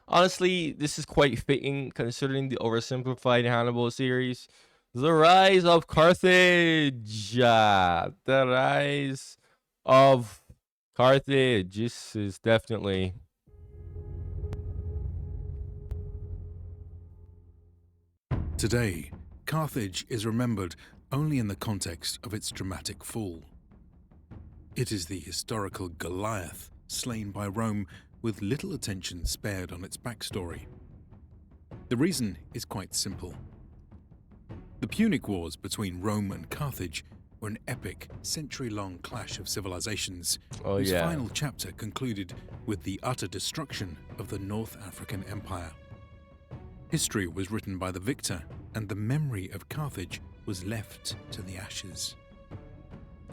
Honestly, this is quite fitting considering the oversimplified Hannibal series. The Rise of Carthage. The Rise of Carthage. This is definitely. Today, Carthage is remembered only in the context of its dramatic fall. It is the historical Goliath slain by Rome with little attention spared on its backstory. The reason is quite simple. The Punic Wars between Rome and Carthage were an epic, century-long clash of civilizations Oh, whose yeah. final chapter concluded with the utter destruction of the North African Empire. History was written by the victor, and the memory of Carthage was left to the ashes.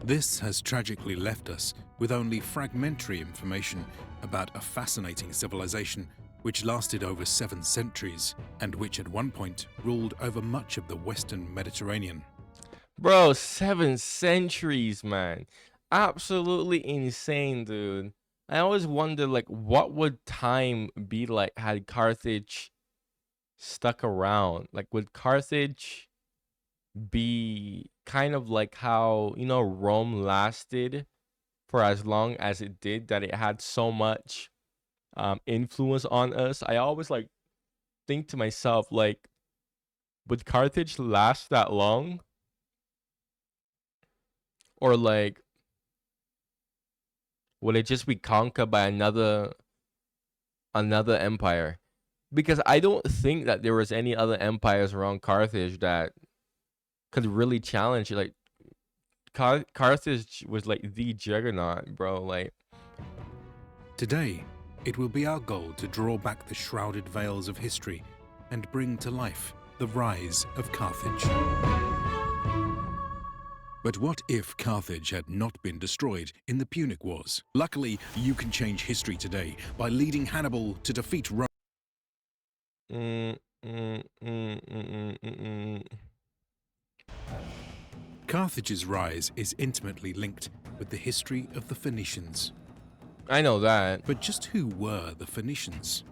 This has tragically left us with only fragmentary information about a fascinating civilization which lasted over 7 centuries and which at one point ruled over much of the Western Mediterranean. Bro, 7 centuries, man. Absolutely insane, dude. I always wonder, like, what would time be like had Carthage stuck around? Like, would Carthage be kind of like how, Rome lasted for as long as it did, that it had so much influence on us? I always, like, think to myself, like, would Carthage last that long? Or, like, would it just be conquered by another empire? Because I don't think that there was any other empires around Carthage that could really challenge it. Like, Carthage was like the juggernaut, bro. Like, Today, it will be our goal to draw back the shrouded veils of history and bring to life the rise of Carthage. But what if Carthage had not been destroyed in the Punic Wars? Luckily, you can change history today by leading Hannibal to defeat Rome. mm, mm, mm, mm, mm, mm. Carthage's rise is intimately linked with the history of the Phoenicians. I know that. But just who were the Phoenicians?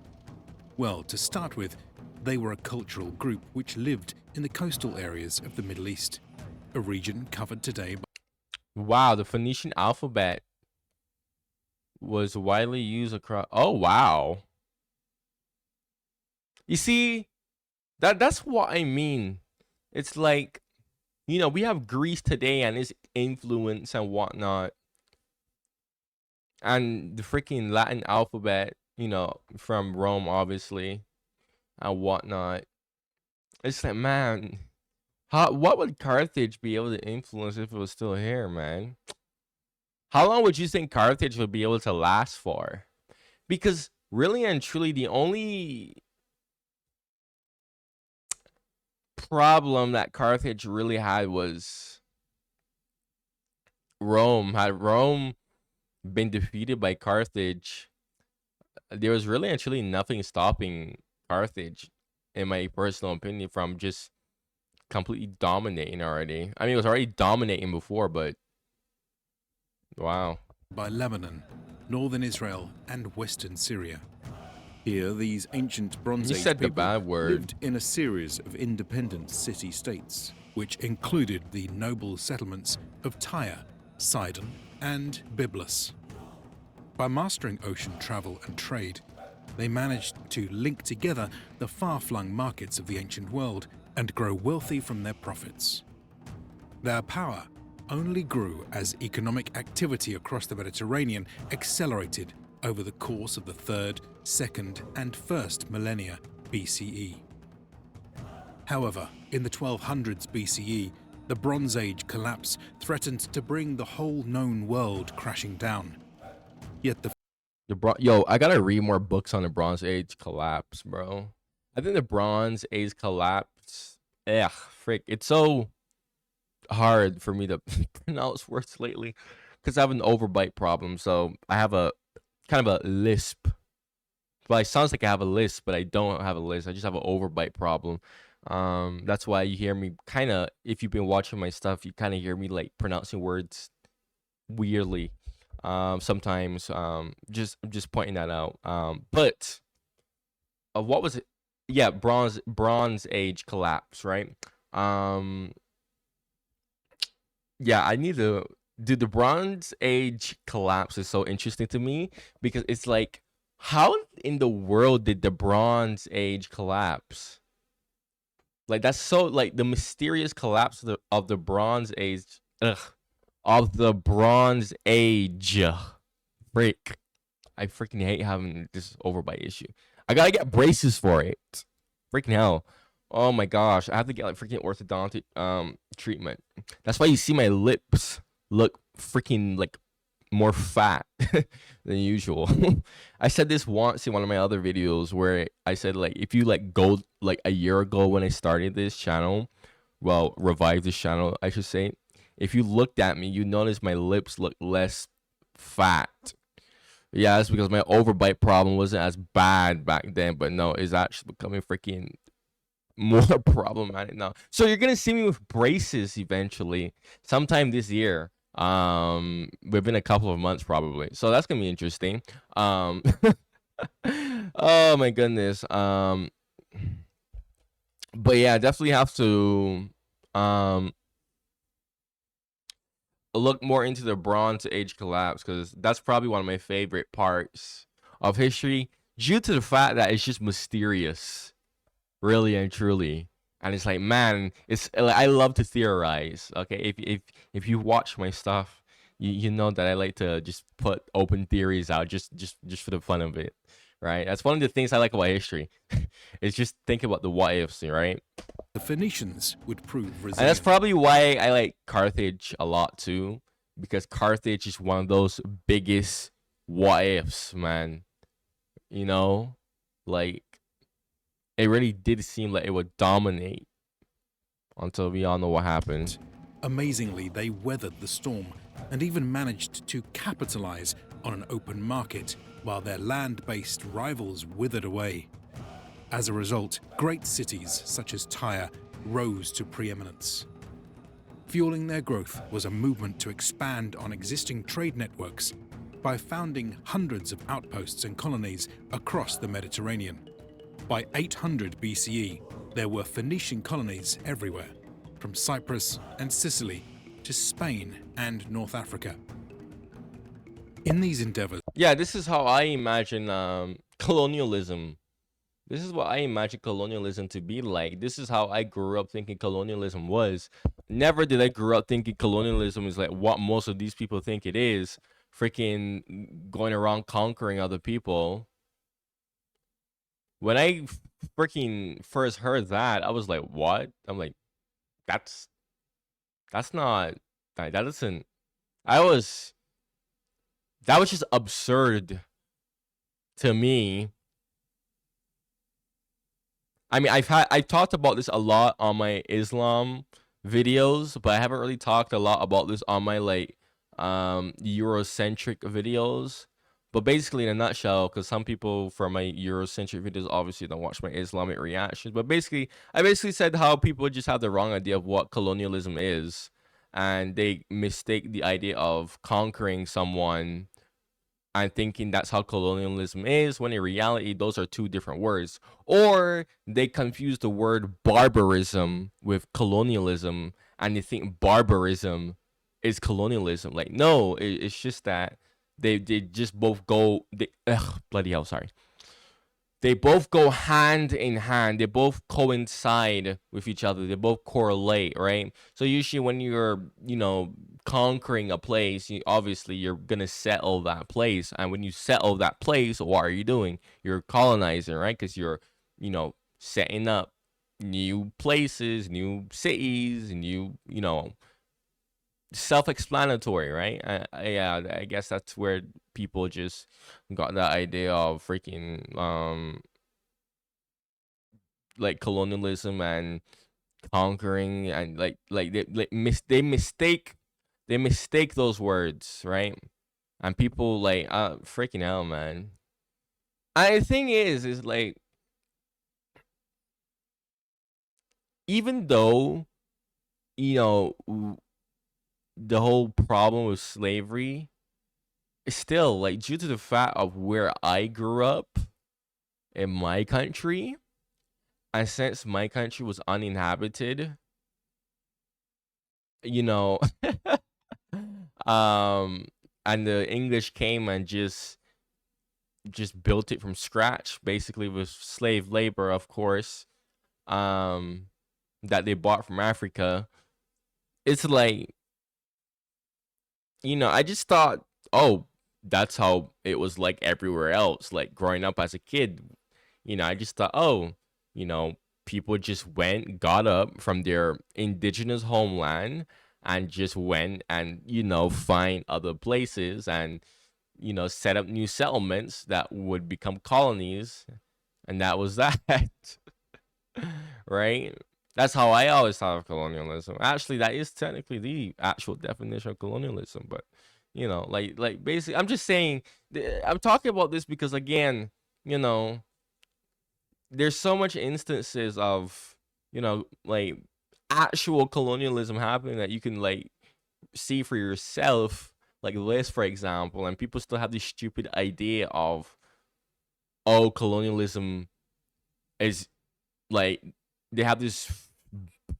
Well, to start with, they were a cultural group which lived in the coastal areas of the Middle East, a region covered today by Wow, the Phoenician alphabet was widely used across. Oh, wow. You see, that's what I mean. It's like, we have Greece today and its influence and whatnot, and the freaking Latin alphabet, from Rome, obviously, and whatnot. It's like, man, what would Carthage be able to influence if it was still here, man? How long would you think Carthage would be able to last for? Because really and truly, the only problem that Carthage really had was Rome. Had Rome been defeated by Carthage, there was really and truly nothing stopping Carthage, in my personal opinion, from just completely dominating already. I mean, it was already dominating before, but wow. Lebanon, northern Israel, and western Syria. Here, these ancient Bronze You Age said the people bad word. lived in a series of independent city-states, which included the noble settlements of Tyre, Sidon, and Byblos. By mastering ocean travel and trade, they managed to link together the far-flung markets of the ancient world and grow wealthy from their profits. Their power only grew as economic activity across the Mediterranean accelerated over the course of the 3rd, 2nd, and 1st millennia BCE. However, in the 1200s BCE, the Bronze Age collapse threatened to bring the whole known world crashing down. Yet Yo, I gotta read more books on the Bronze Age collapse, bro. I think the Bronze Age collapse. Frick. It's so hard for me to pronounce words lately because I have an overbite problem. So I have a kind of a lisp. Well, it sounds like I have a lisp, but I don't have a lisp. I just have an overbite problem. That's why you hear me kind of, if you've been watching my stuff, you kind of hear me like pronouncing words weirdly. Sometimes, just pointing that out. But what was it? Yeah, Bronze Age collapse, right? Um, yeah, I need to. Dude, the Bronze Age collapse is so interesting to me because it's like, how in the world did the Bronze Age collapse? Like that's so like the mysterious collapse of the Bronze Age, of the Bronze Age. Freak, I freaking hate having this overbite issue. I gotta get braces for it. Freaking hell. Oh my gosh, I have to get like freaking orthodontic treatment. That's why you see my lips look freaking like more fat than usual. I said this once in one of my other videos where I said like if you like go like a year ago when I started this channel, well, revived this channel, I should say. If you looked at me, you notice my lips look less fat. Yeah, that's because my overbite problem wasn't as bad back then, but no, it's actually becoming freaking more problematic now. So you're gonna see me with braces eventually, sometime this year. Within a couple of months probably. So that's gonna be interesting. Um, oh my goodness. But yeah, definitely have to um look more into the Bronze Age collapse because that's probably one of my favorite parts of history, due to the fact that it's just mysterious, really and truly. And it's like, man, it's like I love to theorize. Okay, if you watch my stuff, you know that I like to just put open theories out, just for the fun of it, right? That's one of the things I like about history. It's just think about the what ifs, right? The Phoenicians would prove And that's resilient. probably why I like Carthage a lot too, because Carthage is one of those biggest what ifs, man. You know, like it really did seem like it would dominate until we all know what happened. Amazingly, they weathered the storm and even managed to capitalize on an open market while their land-based rivals withered away. As a result, great cities such as Tyre rose to preeminence. Fueling their growth was a movement to expand on existing trade networks by founding hundreds of outposts and colonies across the Mediterranean. By 800 BCE, there were Phoenician colonies everywhere, from Cyprus and Sicily to Spain and North Africa. In these endeavors, Yeah, this is how I imagine colonialism. This is what I imagine colonialism to be like. This is how I grew up thinking colonialism was. Never did I grow up thinking colonialism is like what most of these people think it is. Freaking going around conquering other people. When I freaking first heard that, I was like, what? I'm like, that's not that doesn't I was that was just absurd to me. I mean, I've talked about this a lot on my Islam videos, but I haven't really talked a lot about this on my like Eurocentric videos. But basically, in a nutshell, because some people from my Eurocentric videos obviously don't watch my Islamic reactions. But basically, I basically said how people just have the wrong idea of what colonialism is, and they mistake the idea of conquering someone and thinking that's how colonialism is, when in reality those are two different words. Or they confuse the word barbarism with colonialism, and they think barbarism is colonialism. Like, no, it's just that they just both go, bloody hell, sorry, they both go hand in hand. They both coincide with each other. They both correlate, right? So usually when you're, conquering a place, obviously you're gonna settle that place. And when you settle that place, what are you doing? You're colonizing, right? Because you're, setting up new places, new cities, new, self-explanatory, right? Yeah, I guess that's where people just got that idea of freaking like colonialism and conquering, and they mistake those words, right? And people like freaking hell, man. And the thing is like, even though you know the whole problem with slavery is still like, due to the fact of where I grew up, in my country, and since my country was uninhabited, you know, um, and the English came and just built it from scratch, basically with slave labor, of course, um, that they bought from Africa. It's like, I just thought, oh, that's how it was like everywhere else. Like growing up as a kid, I just thought, oh, you know, people just got up from their indigenous homeland and just went and, find other places and, set up new settlements that would become colonies. And that was that. Right? That's how I always thought of colonialism. Actually, that is technically the actual definition of colonialism. But like basically, I'm just saying. I'm talking about this because again, you know, there's so much instances of like actual colonialism happening that you can like see for yourself. Like this, for example, and people still have this stupid idea of, oh, colonialism is like they have this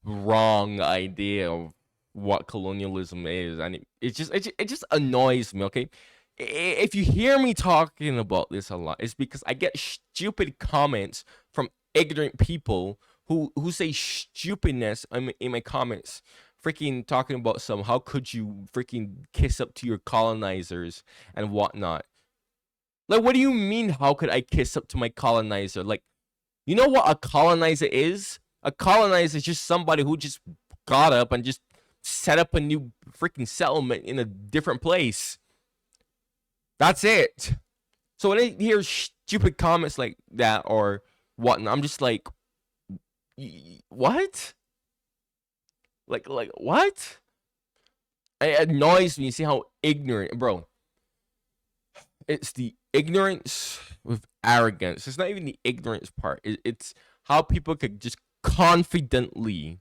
wrong idea of what colonialism is, and it just annoys me. Okay, if you hear me talking about this a lot, it's because I get stupid comments from ignorant people who say stupidness in my comments, freaking talking about some how could you freaking kiss up to your colonizers and whatnot. Like, what do you mean? How could I kiss up to my colonizer? Like, you know what a colonizer is? A colonizer is just somebody who just got up and just set up a new freaking settlement in a different place. That's it. So when I hear stupid comments like that or whatnot, I'm just like, what? Like what? It annoys me. See how ignorant, bro. It's the ignorance with arrogance. It's not even the ignorance part. It's how people could just confidently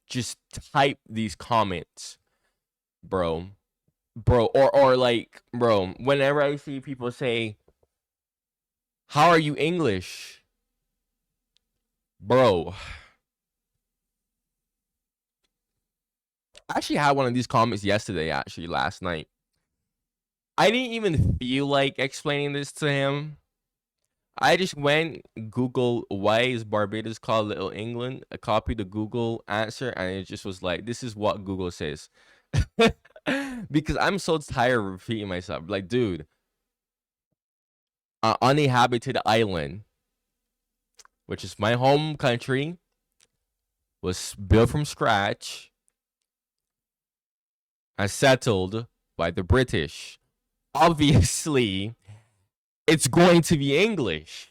just type these comments, bro. Or like, bro, whenever I see people say, how are you English? Bro. I actually had one of these comments yesterday, actually, last night. I didn't even feel like explaining this to him. I just went Google why is Barbados called Little England. I copied the Google answer and it just was like, this is what Google says. Because I'm so tired of repeating myself. Like, dude, an uninhabited island, which is my home country, was built from scratch and settled by the British. Obviously, it's going to be English.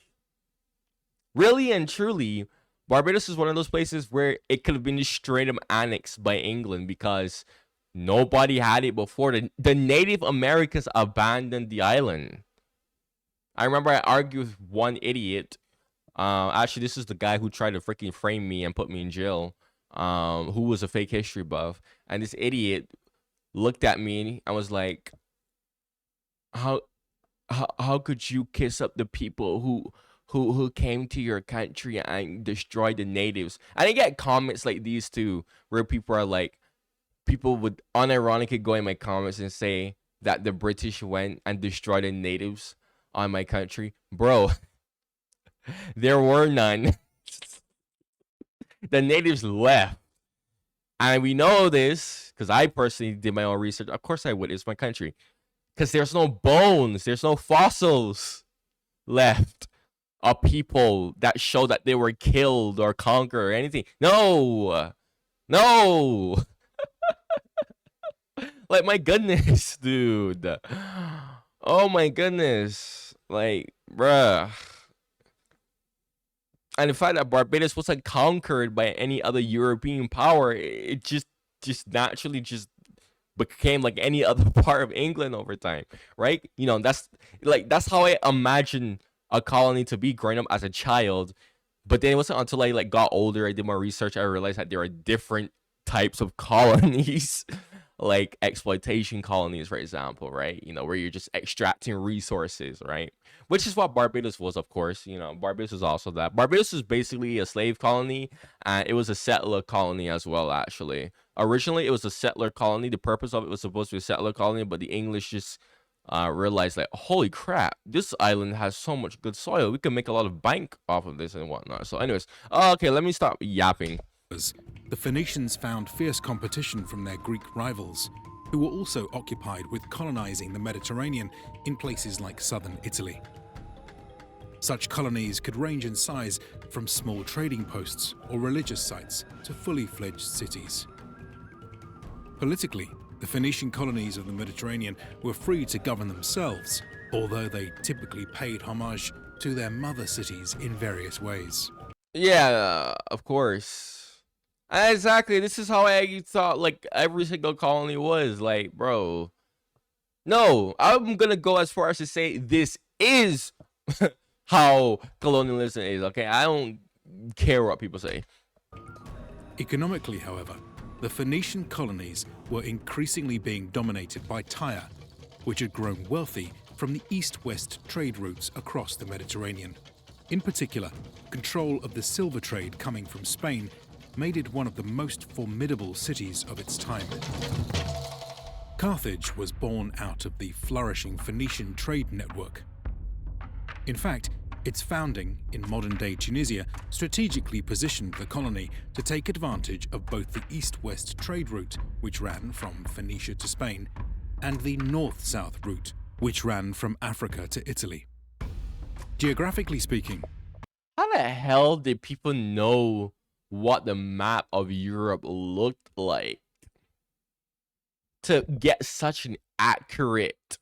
Really and truly, Barbados is one of those places where it could have been just straight up annexed by England because nobody had it before. The Native Americans abandoned the island. I remember I argued with one idiot. Actually, this is the guy who tried to freaking frame me and put me in jail. Who was a fake history buff, and this idiot looked at me and was like, "How could you kiss up the people who came to your country and destroyed the natives?" And I get comments like these too, where people are like, people would unironically go in my comments and say that the British went and destroyed the natives on my country. Bro, there were none. The natives left. And we know this because I personally did my own research. Of course I would. It's my country. Because there's no bones, there's no fossils left of people that show that they were killed or conquered or anything. No. No. Like, my goodness, dude. Oh my goodness. Like, bruh. And the fact that Barbados wasn't conquered by any other European power, it just naturally just became like any other part of England over time, right? That's how I imagine a colony to be growing up as a child. But then it wasn't until I like got older, I did more research, I realized that there are different types of colonies. like exploitation colonies, for example, right? Where you're just extracting resources, right? Which is what Barbados was, of course. Barbados is also that. Barbados is basically a slave colony, and it was a settler colony as well, actually. Originally, it was a settler colony. The purpose of it was supposed to be a settler colony, but the English just realized, like, holy crap, this island has so much good soil. We can make a lot of bank off of this and whatnot. So, anyways, okay, let me stop yapping. The Phoenicians found fierce competition from their Greek rivals, who were also occupied with colonizing the Mediterranean in places like southern Italy. Such colonies could range in size from small trading posts or religious sites to fully fledged cities. Politically, the Phoenician colonies of the Mediterranean were free to govern themselves, although they typically paid homage to their mother cities in various ways. Yeah, of course. Exactly. This is how I thought like every single colony was. Like, bro. No, I'm gonna go as far as to say this is how colonialism is. Okay, I don't care what people say. Economically, however, the Phoenician colonies were increasingly being dominated by Tyre, which had grown wealthy from the east-west trade routes across the Mediterranean. In particular, control of the silver trade coming from Spain made it one of the most formidable cities of its time. Carthage was born out of the flourishing Phoenician trade network. In fact, its founding in modern-day Tunisia strategically positioned the colony to take advantage of both the east-west trade route, which ran from Phoenicia to Spain, and the north-south route, which ran from Africa to Italy. Geographically speaking, How the hell did people know what the map of Europe looked like to get such an accurate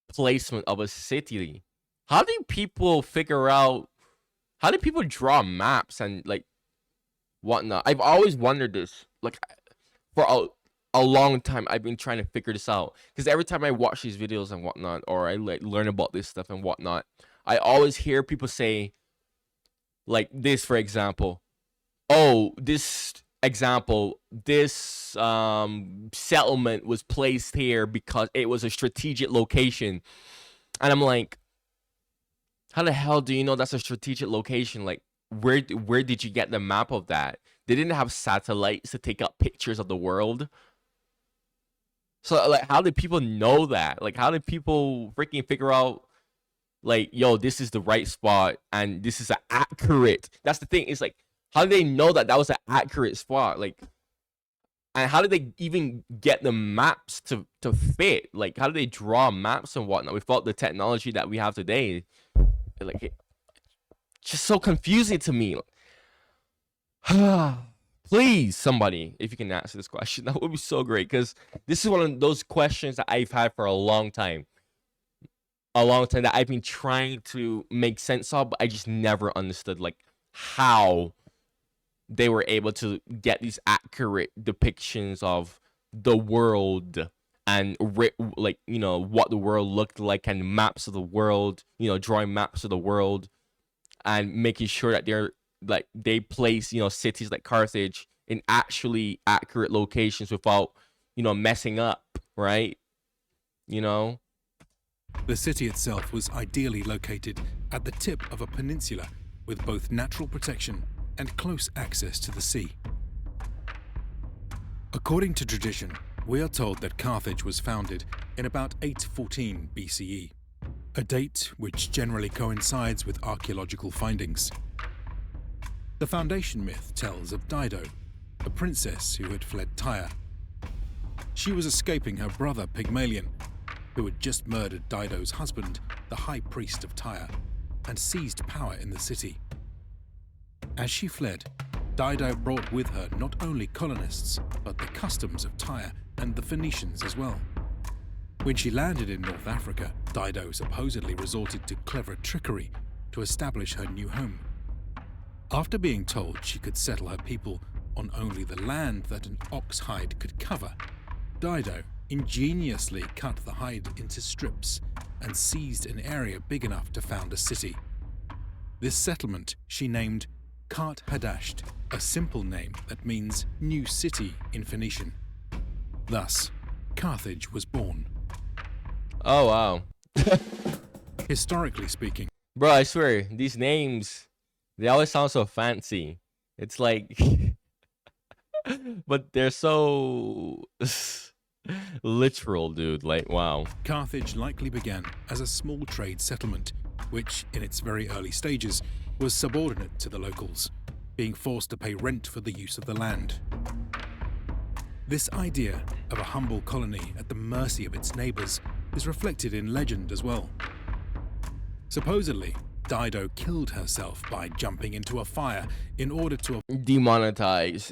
placement of a city? How do people figure out? How do people draw maps and like whatnot? I've always wondered this. Like for a long time, I've been trying to figure this out because every time I watch these videos and whatnot, or I like learn about this stuff and whatnot, I always hear people say, like this, for example. Oh, this settlement was placed here because it was a strategic location, and I'm like, how the hell do you know that's a strategic location? Like, where did you get the map of that? They didn't have satellites to take up pictures of the world. So, like, how did people know that? Like, how did people freaking figure out, like, yo, this is the right spot and this is an accurate? That's the thing. It's like, how did they know that was an accurate spot? Like, and how did they even get the maps to fit? Like, how did they draw maps and whatnot without the technology that we have today? Like, it's just so confusing to me. Please, somebody, if you can answer this question, that would be so great. Because this is one of those questions that I've had for a long time. A long time that I've been trying to make sense of, but I just never understood, like, how they were able to get these accurate depictions of the world and like, what the world looked like, and maps of the world, drawing maps of the world and making sure that they're like they place, cities like Carthage in actually accurate locations without, messing up, right? The city itself was ideally located at the tip of a peninsula with both natural protection and close access to the sea. According to tradition, we are told that Carthage was founded in about 814 BCE, a date which generally coincides with archaeological findings. The foundation myth tells of Dido, a princess who had fled Tyre. She was escaping her brother Pygmalion, who had just murdered Dido's husband, the high priest of Tyre, and seized power in the city. As she fled, Dido brought with her not only colonists, but the customs of Tyre and the Phoenicians as well. When she landed in North Africa, Dido supposedly resorted to clever trickery to establish her new home. After being told she could settle her people on only the land that an ox hide could cover, Dido ingeniously cut the hide into strips and seized an area big enough to found a city. This settlement she named Carthage, a simple name that means new city in Phoenician. Thus, Carthage was born. Oh wow. Historically speaking, Bro, I swear, these names, they always sound so fancy. It's like but they're so literal, dude. Like, wow. Carthage likely began as a small trade settlement, which, in its very early stages, was subordinate to the locals, being forced to pay rent for the use of the land. This idea of a humble colony at the mercy of its neighbors is reflected in legend as well. Supposedly, Dido killed herself by jumping into a fire in order to Demonetize,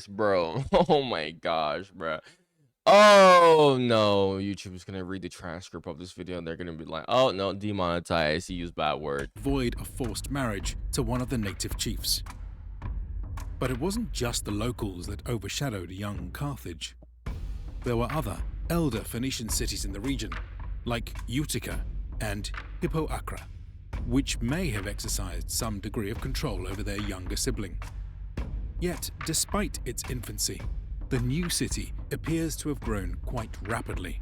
bro. Oh my gosh, bro. Oh no, YouTube is gonna read the transcript of this video and they're gonna be like, oh no, demonetize, he used bad word. avoid a forced marriage to one of the native chiefs. But it wasn't just the locals that overshadowed young Carthage. There were other, elder Phoenician cities in the region, like Utica and Hippoacra, which may have exercised some degree of control over their younger sibling. Yet, despite its infancy, the new city appears to have grown quite rapidly.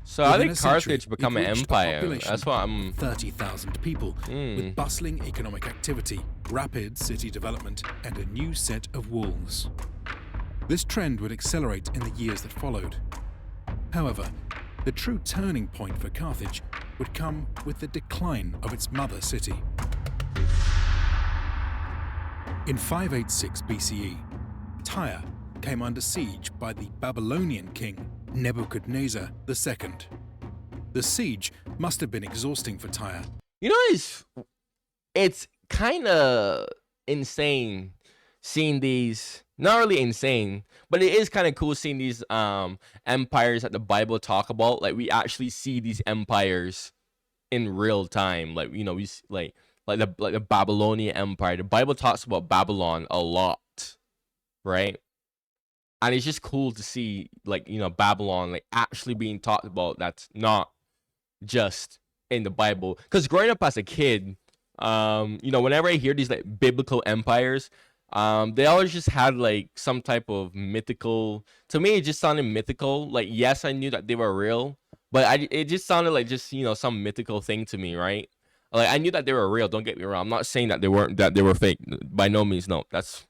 So how Within did a century, Carthage become it an reached a empire? population That's what of I'm 30,000 people, with bustling economic activity, rapid city development, and a new set of walls. This trend would accelerate in the years that followed. However, the true turning point for Carthage would come with the decline of its mother city. In 586 BCE, Tyre came under siege by the Babylonian king Nebuchadnezzar II. The siege must have been exhausting for Tyre. You know, it's kind of insane seeing these, not really insane, but it is kind of cool seeing these empires that the Bible talk about. Like, we actually see these empires in real time. Like, you know, we like the Babylonian Empire. The Bible talks about Babylon a lot, right? And it's just cool to see, like, you know, Babylon like actually being talked about. That's not just in the Bible. Because growing up as a kid, you know, whenever I hear these like biblical empires, they always just had like some type of mythical. To me, it just sounded mythical. Like, yes, I knew that they were real, but it just sounded like just, you know, some mythical thing to me, right? Like, I knew that they were real. Don't get me wrong. I'm not saying that they weren't, that they were fake. By no means, no. That's,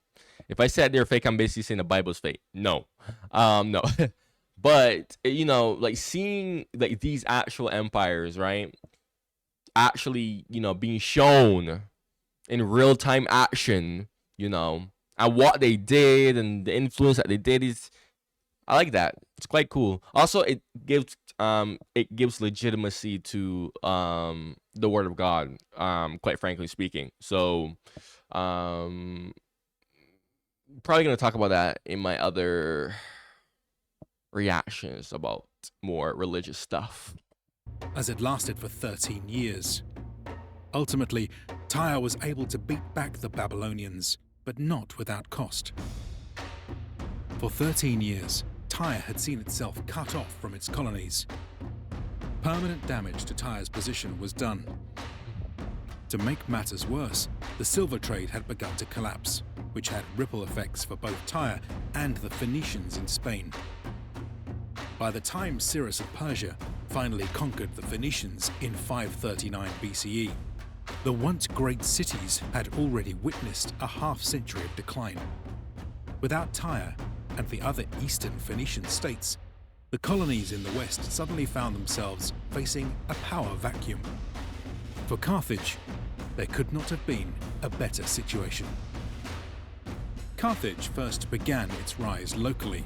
if I said they're fake, I'm basically saying the Bible's fake. No, no. But, you know, like seeing like these actual empires, right? Actually, you know, being shown in real time action, you know, and what they did and the influence that they did is, I like that. It's quite cool. Also, it gives legitimacy to the word of God, quite frankly speaking. So probably gonna talk about that in my other reactions about more religious stuff. As it lasted for 13 years. Ultimately, Tyre was able to beat back the Babylonians, but not without cost. For 13 years, Tyre had seen itself cut off from its colonies. Permanent damage to Tyre's position was done. To make matters worse, the silver trade had begun to collapse, which had ripple effects for both Tyre and the Phoenicians in Spain. By the time Cyrus of Persia finally conquered the Phoenicians in 539 BCE, the once great cities had already witnessed a half-century of decline. Without Tyre and the other eastern Phoenician states, the colonies in the west suddenly found themselves facing a power vacuum. For Carthage, there could not have been a better situation. Carthage first began its rise locally.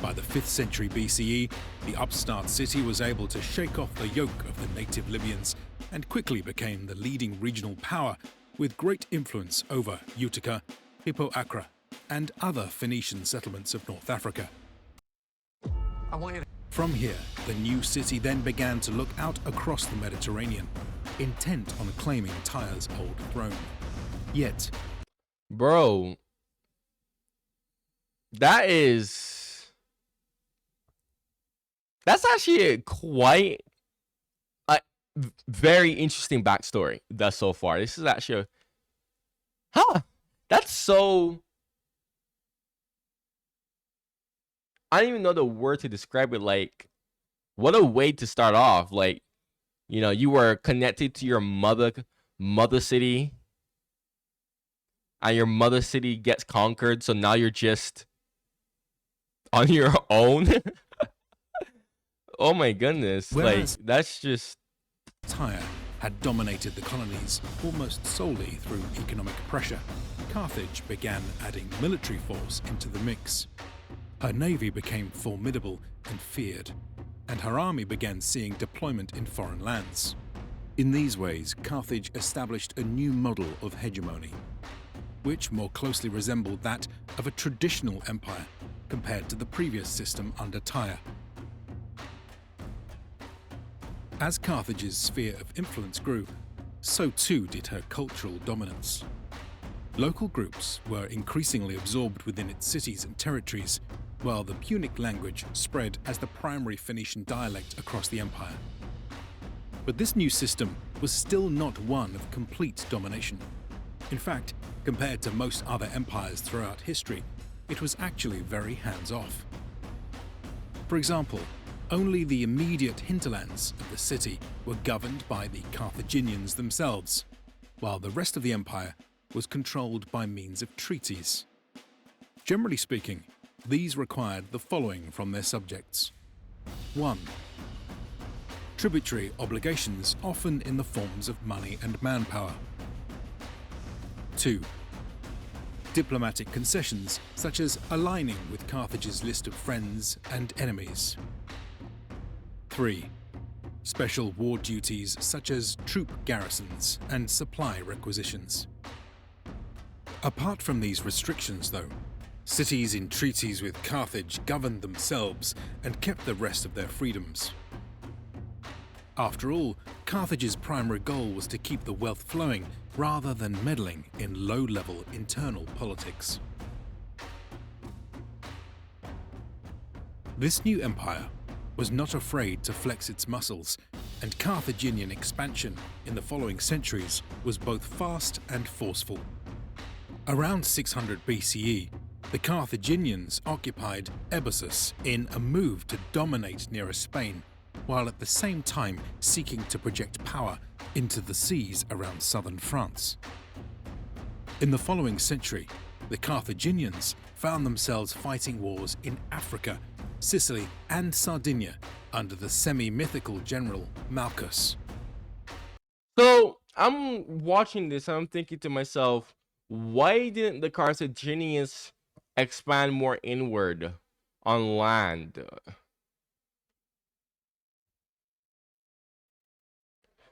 By the 5th century BCE, the upstart city was able to shake off the yoke of the native Libyans and quickly became the leading regional power with great influence over Utica, Hippoacra, and other Phoenician settlements of North Africa. From here, the new city then began to look out across the Mediterranean, intent on claiming Tyre's old throne. Yet, Bro, that's actually a quite very interesting backstory thus so far. This is actually that's so I don't even know the word to describe it. Like, what a way to start off. Like, you were connected to your mother city, and your mother city gets conquered, so now you're just on your own. Oh my goodness. Like, Whereas that's just Tyre had dominated the colonies almost solely through economic pressure, Carthage began adding military force into the mix. Her navy became formidable and feared, and her army began seeing deployment in foreign lands. In these ways, Carthage established a new model of hegemony, which more closely resembled that of a traditional empire compared to the previous system under Tyre. As Carthage's sphere of influence grew, so too did her cultural dominance. Local groups were increasingly absorbed within its cities and territories, while the Punic language spread as the primary Phoenician dialect across the empire. But this new system was still not one of complete domination. In fact, compared to most other empires throughout history, it was actually very hands-off. For example, only the immediate hinterlands of the city were governed by the Carthaginians themselves, while the rest of the empire was controlled by means of treaties. Generally speaking, these required the following from their subjects. 1. Tributary obligations, often in the forms of money and manpower. 2. Diplomatic concessions, such as aligning with Carthage's list of friends and enemies. 3. Special war duties such as troop garrisons and supply requisitions. Apart from these restrictions, though, cities in treaties with Carthage governed themselves and kept the rest of their freedoms. After all, Carthage's primary goal was to keep the wealth flowing rather than meddling in low-level internal politics. This new empire was not afraid to flex its muscles, and Carthaginian expansion in the following centuries was both fast and forceful. Around 600 BCE, the Carthaginians occupied Ebusus in a move to dominate nearer Spain, while at the same time seeking to project power into the seas around southern France. In the following century, the Carthaginians found themselves fighting wars in Africa, Sicily, and Sardinia under the semi-mythical general Malchus. so. I'm watching this and I'm thinking to myself, why didn't the Carthaginians expand more inward on land?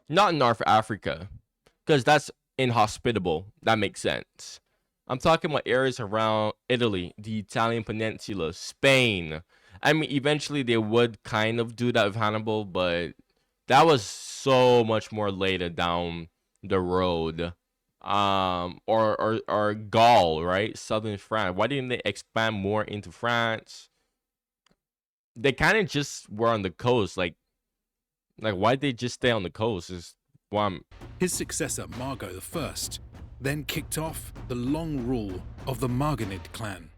Not North Africa, because that's inhospitable. That makes sense. I'm talking about areas around Italy, the Italian peninsula, Spain. I mean, eventually they would kind of do that with Hannibal, but that was so much more later down the road. Or Gaul, right? Southern France. Why didn't they expand more into France? They kind of just were on the coast. Like why'd they just stay on the coast? Is why I'm His successor, Margo I, then kicked off the long rule of the Marganid clan,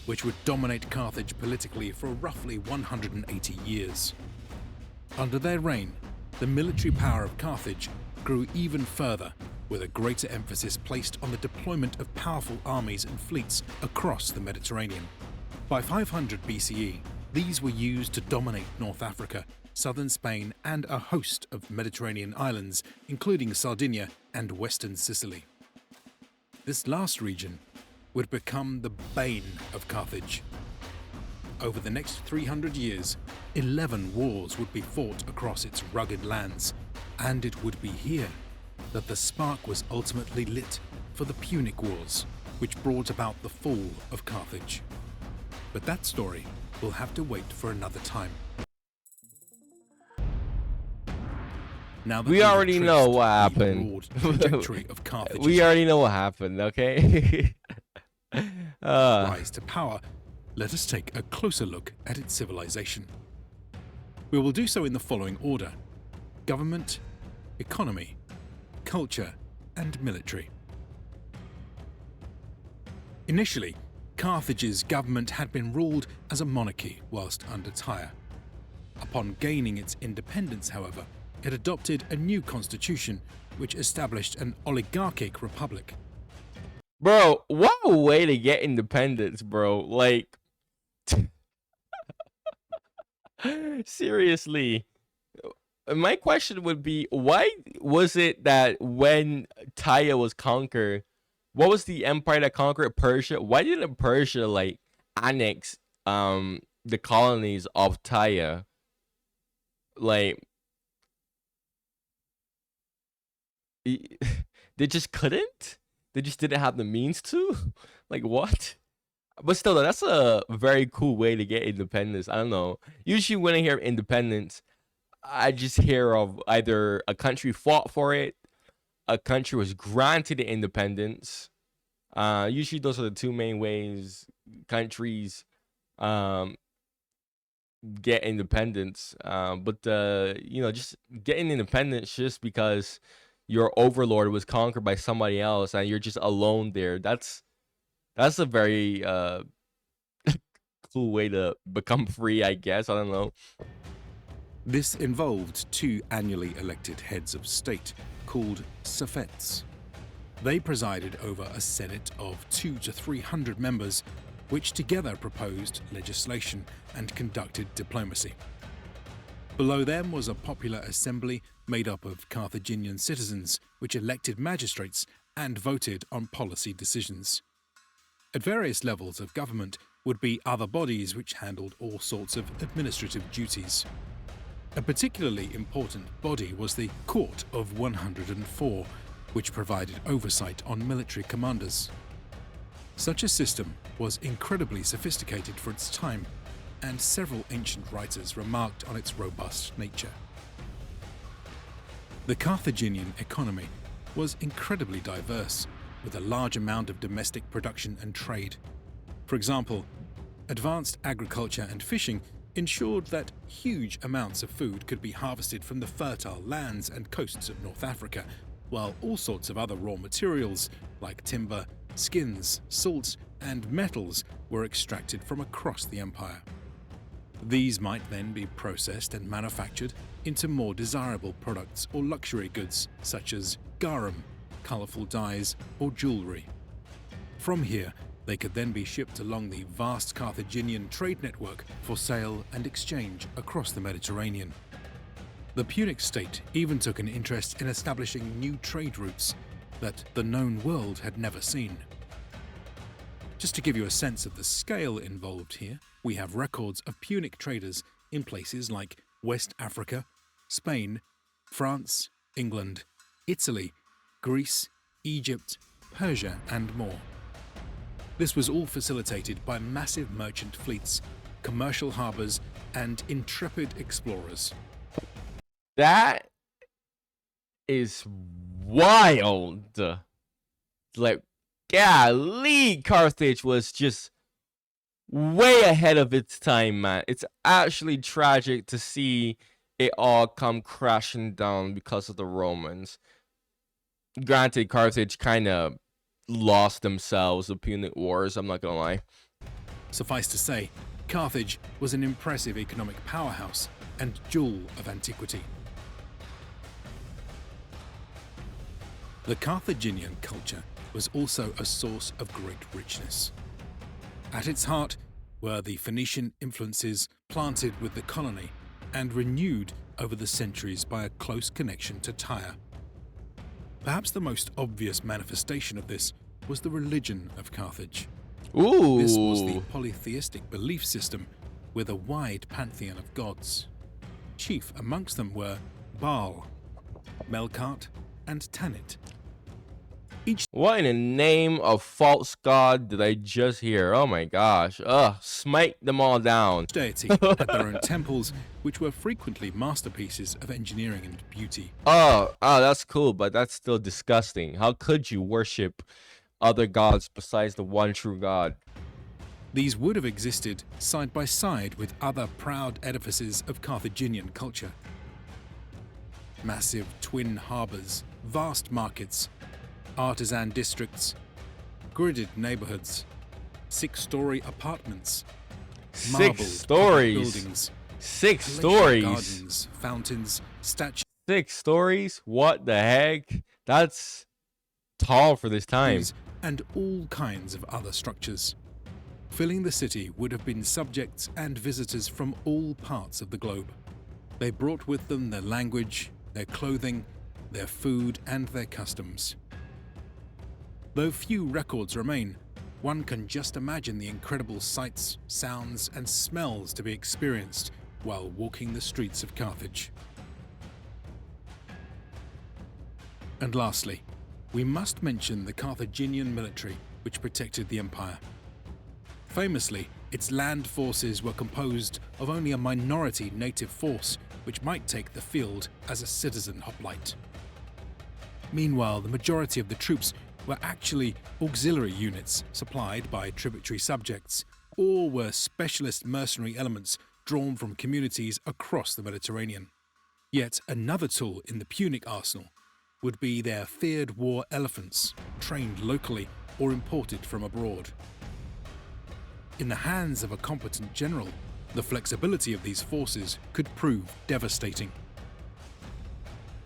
which would dominate Carthage politically for roughly 180 years. Under their reign, the military power of Carthage grew even further, with a greater emphasis placed on the deployment of powerful armies and fleets across the Mediterranean. By 500 BCE, these were used to dominate North Africa, southern Spain, and a host of Mediterranean islands, including Sardinia and western Sicily. This last region would become the bane of Carthage. Over the next 300 years, 11 wars would be fought across its rugged lands, and it would be here that the spark was ultimately lit for the Punic Wars, which brought about the fall of Carthage. But that story will have to wait for another time. Now that we have already know traced what the happened. broad trajectory of Carthage's We already know what happened, okay? rise to power, let us take a closer look at its civilization. We will do so in the following order: government, economy, culture, and military. Initially, Carthage's government had been ruled as a monarchy whilst under Tyre. Upon gaining its independence, however, it adopted a new constitution which established an oligarchic republic. Bro, what a way to get independence, bro. Like, seriously. My question would be, why was it that when Tyre was conquered, what was the empire that conquered Persia? Why didn't Persia like annex the colonies of Tyre? Like, they just couldn't? They just didn't have the means to? Like, what? But still, that's a very cool way to get independence. I don't know. Usually, when I hear independence, I just hear of either a country fought for it, a country was granted independence. Usually, those are the two main ways countries um, get independence. But just getting independence just because your overlord was conquered by somebody else and you're just alone there. That's a very cool way to become free, I guess. I don't know. This involved two annually elected heads of state called Safets. They presided over a senate of 200 to 300 members, which together proposed legislation and conducted diplomacy. Below them was a popular assembly made up of Carthaginian citizens, which elected magistrates and voted on policy decisions. At various levels of government would be other bodies which handled all sorts of administrative duties. A particularly important body was the Court of 104, which provided oversight on military commanders. Such a system was incredibly sophisticated for its time, and several ancient writers remarked on its robust nature. The Carthaginian economy was incredibly diverse, with a large amount of domestic production and trade. For example, advanced agriculture and fishing ensured that huge amounts of food could be harvested from the fertile lands and coasts of North Africa, while all sorts of other raw materials like timber, skins, salts, and metals were extracted from across the empire. These might then be processed and manufactured into more desirable products or luxury goods such as garum, colourful dyes, or jewellery. From here, they could then be shipped along the vast Carthaginian trade network for sale and exchange across the Mediterranean. The Punic state even took an interest in establishing new trade routes that the known world had never seen. Just to give you a sense of the scale involved here, we have records of Punic traders in places like West Africa, Spain, France, England, Italy, Greece, Egypt, Persia, and more. This was all facilitated by massive merchant fleets, commercial harbours, and intrepid explorers. That is wild. Like, golly, Carthage was just way ahead of its time, man. It's actually tragic to see it all come crashing down because of the Romans. Granted, Carthage kind of lost themselves the Punic Wars, I'm not gonna lie. Suffice to say, Carthage was an impressive economic powerhouse and jewel of antiquity. The Carthaginian culture was also a source of great richness. At its heart were the Phoenician influences planted with the colony and renewed over the centuries by a close connection to Tyre. Perhaps the most obvious manifestation of this was the religion of Carthage. Ooh. This was the polytheistic belief system with a wide pantheon of gods. Chief amongst them were Baal, Melkart, and Tanit. What in the name of false god did I just hear? Oh my gosh. Smite them all down. Deity had their own temples, which were frequently masterpieces of engineering and beauty. Oh, that's cool, but that's still disgusting. How could you worship other gods besides the one true God? These would have existed side by side with other proud edifices of Carthaginian culture. Massive twin harbours, vast markets, artisan districts, gridded neighbourhoods, 6-story apartments, Six marbled public stories. buildings, 6 palatial stories. gardens, fountains, statues, 6 stories? What the heck? That's tall for this time. and all kinds of other structures. Filling the city would have been subjects and visitors from all parts of the globe. They brought with them their language, their clothing, their food, and their customs. Though few records remain, one can just imagine the incredible sights, sounds, and smells to be experienced while walking the streets of Carthage. And lastly, we must mention the Carthaginian military which protected the empire. Famously, its land forces were composed of only a minority native force which might take the field as a citizen hoplite. Meanwhile, the majority of the troops were actually auxiliary units supplied by tributary subjects, or were specialist mercenary elements drawn from communities across the Mediterranean. Yet another tool in the Punic arsenal would be their feared war elephants, trained locally or imported from abroad. In the hands of a competent general, the flexibility of these forces could prove devastating.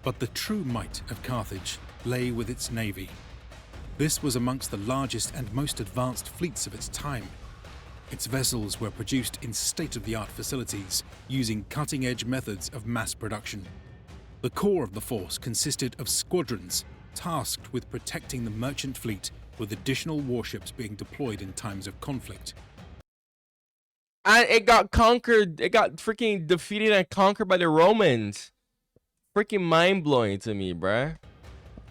But the true might of Carthage lay with its navy. This was amongst the largest and most advanced fleets of its time. Its vessels were produced in state-of-the-art facilities using cutting-edge methods of mass production. The core of the force consisted of squadrons tasked with protecting the merchant fleet, with additional warships being deployed in times of conflict. And it got conquered. It got freaking defeated and conquered by the Romans. Freaking mind-blowing to me, bruh.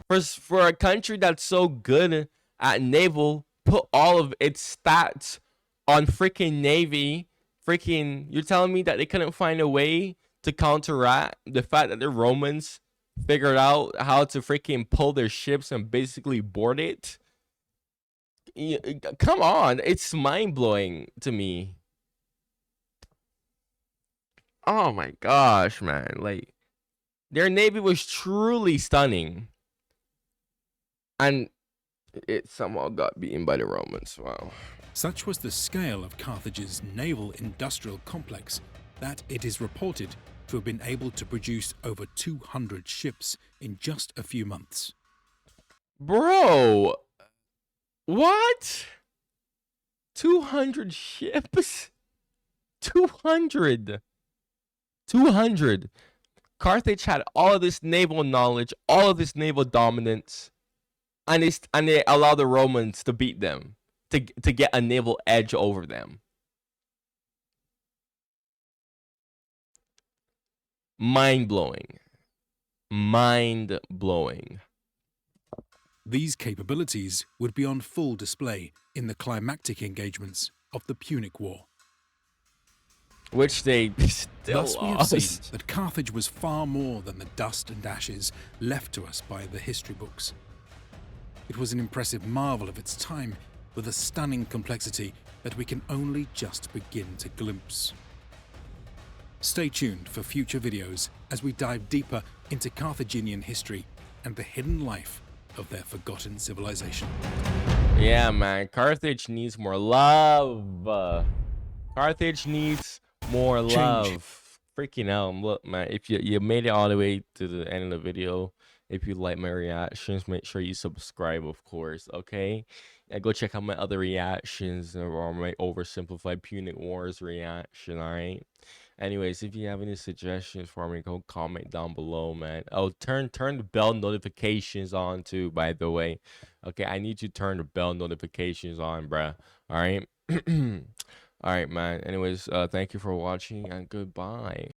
For a country that's so good at naval, put all of its stats on freaking navy. Freaking, you're telling me that they couldn't find a way to counteract the fact that the Romans figured out how to freaking pull their ships and basically board it? Come on, it's mind-blowing to me. Oh my gosh, man. Like, their navy was truly stunning. And it somehow got beaten by the Romans. Wow. Such was the scale of Carthage's naval industrial complex that it is reported to have been able to produce over 200 ships in just a few months. Bro, what? 200 ships? 200. 200. Carthage had all of this naval knowledge, all of this naval dominance, and they allowed the Romans to beat them, to get a naval edge over them. Mind-blowing. Mind-blowing. These capabilities would be on full display in the climactic engagements of the Punic War. Which they still Thus we have lost. seen that Carthage was far more than the dust and ashes left to us by the history books. It was an impressive marvel of its time, with a stunning complexity that we can only just begin to glimpse. Stay tuned for future videos as we dive deeper into Carthaginian history and the hidden life of their forgotten civilization. Yeah, man. Carthage needs more love. Carthage needs more love. Freaking hell. Look, man, if you made it all the way to the end of the video, if you like my reactions, make sure you subscribe, of course, okay? And go check out my other reactions or my oversimplified Punic Wars reaction, alright? Anyways, if you have any suggestions for me, go comment down below, man. Oh, turn the bell notifications on too, by the way. Okay, I need you to turn the bell notifications on, bruh. Alright? Alright, man. Anyways, thank you for watching and goodbye.